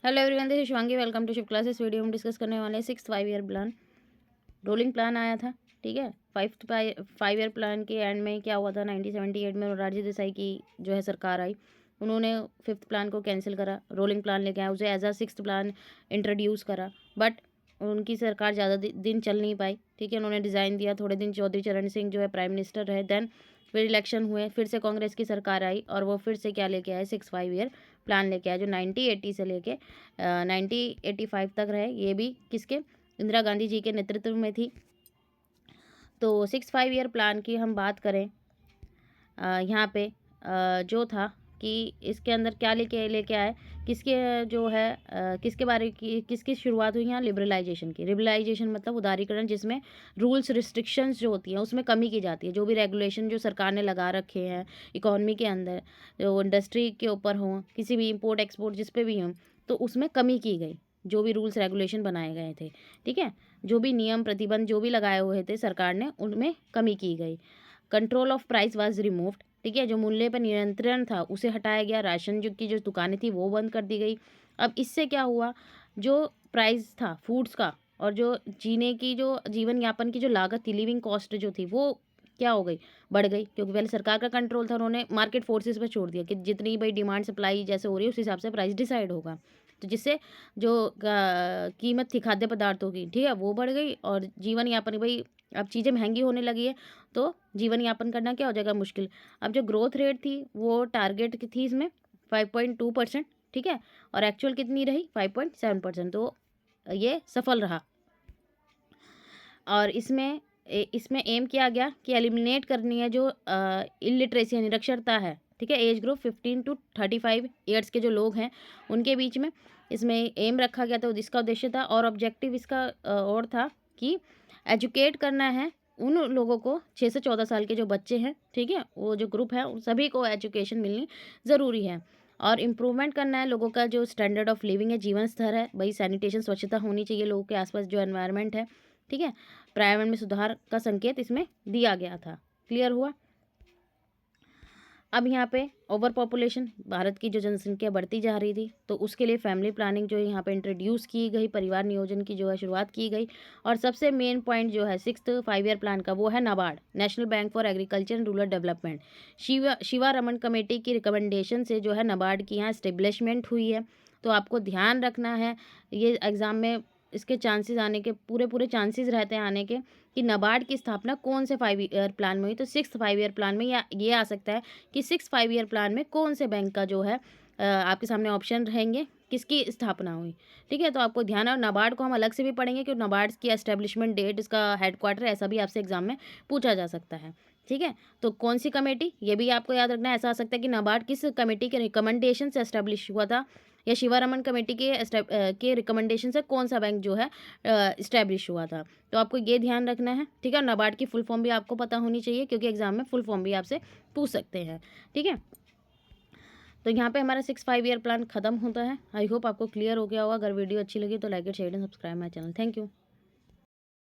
Hello everyone, this is Shivangi. Welcome to Shiv classes. Video में discuss करने वाले हैं 6th 5 year plan. Rolling plan आया था, ठीक है। 5 ईयर प्लान के एंड में क्या हुआ था, 1978 में मोरारजी देसाई की जो है सरकार आई। उन्होंने 5th प्लान को कैंसिल करा, रोलिंग प्लान लेके आया, उसे as a 6th plan introduce करा। बट उनकी सरकार ज़्यादा दिन चल नहीं पाई, ठीक है। उन्होंने डिज़ाइन दिया, थोड़े दिन चौधरी चरण सिंह जो है प्राइम मिनिस्टर रहे। देन फिर इलेक्शन हुए, फिर से कांग्रेस की सरकार आई और वो फिर से क्या लेके आए, 6 5 ईयर प्लान लेके आए, जो 1980 से लेके 1985 तक रहे। ये भी किसके, इंदिरा गांधी जी के नेतृत्व में थी। तो 6 5 ईयर प्लान की हम बात करें, यहाँ पे जो था कि इसके अंदर क्या लेके आए, किसके जो है किसके बारे की किसकी शुरुआत हुई यहाँ, लिबरलाइजेशन की। लिबरलाइजेशन मतलब उदारीकरण, जिसमें रूल्स रिस्ट्रिक्शंस जो होती हैं उसमें कमी की जाती है। जो भी रेगुलेशन जो सरकार ने लगा रखे हैं इकोनॉमी के अंदर, जो इंडस्ट्री के ऊपर हों, किसी भी इंपोर्ट एक्सपोर्ट जिस पे भी हों, तो उसमें कमी की गई। जो भी रूल्स रेगुलेशन बनाए गए थे, ठीक है, जो भी नियम प्रतिबंध जो भी लगाए हुए थे सरकार ने, उनमें कमी की गई। Control of price was removed, ठीक है, जो मूल्य पर नियंत्रण था उसे हटाया गया। राशन जो की जो दुकानें थी वो बंद कर दी गई। अब इससे क्या हुआ, जो प्राइस था फूड्स का और जो जीने की जो जीवन यापन की जो लागत थी, लिविंग कॉस्ट जो थी, वो क्या हो गई, बढ़ गई। क्योंकि पहले सरकार का कंट्रोल था, उन्होंने मार्केट फोर्सेस पे छोड़ दिया कि जितनी भाई डिमांड सप्लाई जैसे हो रही है उस हिसाब से प्राइस डिसाइड होगा। तो जिससे जो कीमत थी खाद्य पदार्थों की, ठीक है, वो बढ़ गई। और जीवन यापन, भाई अब चीज़ें महंगी होने लगी है तो जीवन यापन करना क्या हो जाएगा, मुश्किल। अब जो ग्रोथ रेट थी वो टारगेट की थी इसमें 5.2%, ठीक है, और एक्चुअल कितनी रही 5.7%। तो ये सफल रहा। और इसमें एम किया गया कि एलिमिनेट करनी है जो इलिटरेसी निरक्षरता है, ठीक है, एज ग्रुप 15 to 35 ईयर्स के जो लोग हैं उनके बीच में। इसमें एम रखा गया था, जिसका उद्देश्य था और ऑब्जेक्टिव इसका और था कि एजुकेट करना है उन लोगों को, 6 से 14 साल के जो बच्चे हैं, ठीक है, वो जो ग्रुप है उन सभी को एजुकेशन मिलनी ज़रूरी है। और इम्प्रूवमेंट करना है लोगों का जो स्टैंडर्ड ऑफ लिविंग है, जीवन स्तर है, भाई सैनिटेशन स्वच्छता होनी चाहिए लोगों के आसपास जो एनवायरनमेंट है, ठीक है। पर्यावरण में सुधार का संकेत इसमें दिया गया था। क्लियर हुआ। अब यहाँ पे ओवर पॉपुलेशन, भारत की जो जनसंख्या बढ़ती जा रही थी, तो उसके लिए फैमिली प्लानिंग जो है यहाँ पे इंट्रोड्यूस की गई, परिवार नियोजन की जो है शुरुआत की गई। और सबसे मेन पॉइंट जो है 6th 5 ईयर प्लान का, वो है NABARD, national bank for agriculture and rural development. Shiva Raman committee की रिकमेंडेशन से जो है नाबार्ड की यहाँ स्टेब्लिशमेंट हुई है। तो आपको ध्यान रखना है, ये एग्ज़ाम में इसके चांसेस आने के पूरे चांसेस रहते हैं आने के, कि नाबार्ड की स्थापना कौन से 5 ईयर प्लान में हुई। तो 6th 5 ईयर प्लान में या ये आ सकता है कि 6th 5 ईयर प्लान में कौन से बैंक का जो है आपके सामने ऑप्शन रहेंगे, किसकी स्थापना हुई, ठीक है। तो आपको ध्यान है। और नाबार्ड को हम अलग से भी पढ़ेंगे कि नाबार्ड की एस्टेब्लिशमेंट डेट, इसका हेडक्वार्टर, ऐसा भी आपसे एग्जाम में पूछा जा सकता है, ठीक है। तो कौन सी कमेटी, ये भी आपको याद रखना है। ऐसा आ सकता है कि नाबार्ड किस कमेटी के रिकमेंडेशन से एस्टेब्लिश हुआ था, या शिवारमन कमेटी के रिकमेंडेशन से कौन सा बैंक जो है इस्टेब्लिश हुआ था। तो आपको ये ध्यान रखना है, ठीक है। नाबार्ड की फुल फॉर्म भी आपको पता होनी चाहिए, क्योंकि एग्जाम में फुल फॉर्म भी आपसे पूछ सकते हैं, ठीक है। तो यहाँ पे हमारा 6 5 ईयर प्लान खत्म होता है। आई होप आपको क्लियर हो गया होगा। अगर वीडियो अच्छी लगी तो like and share and subscribe my channel. Thank you.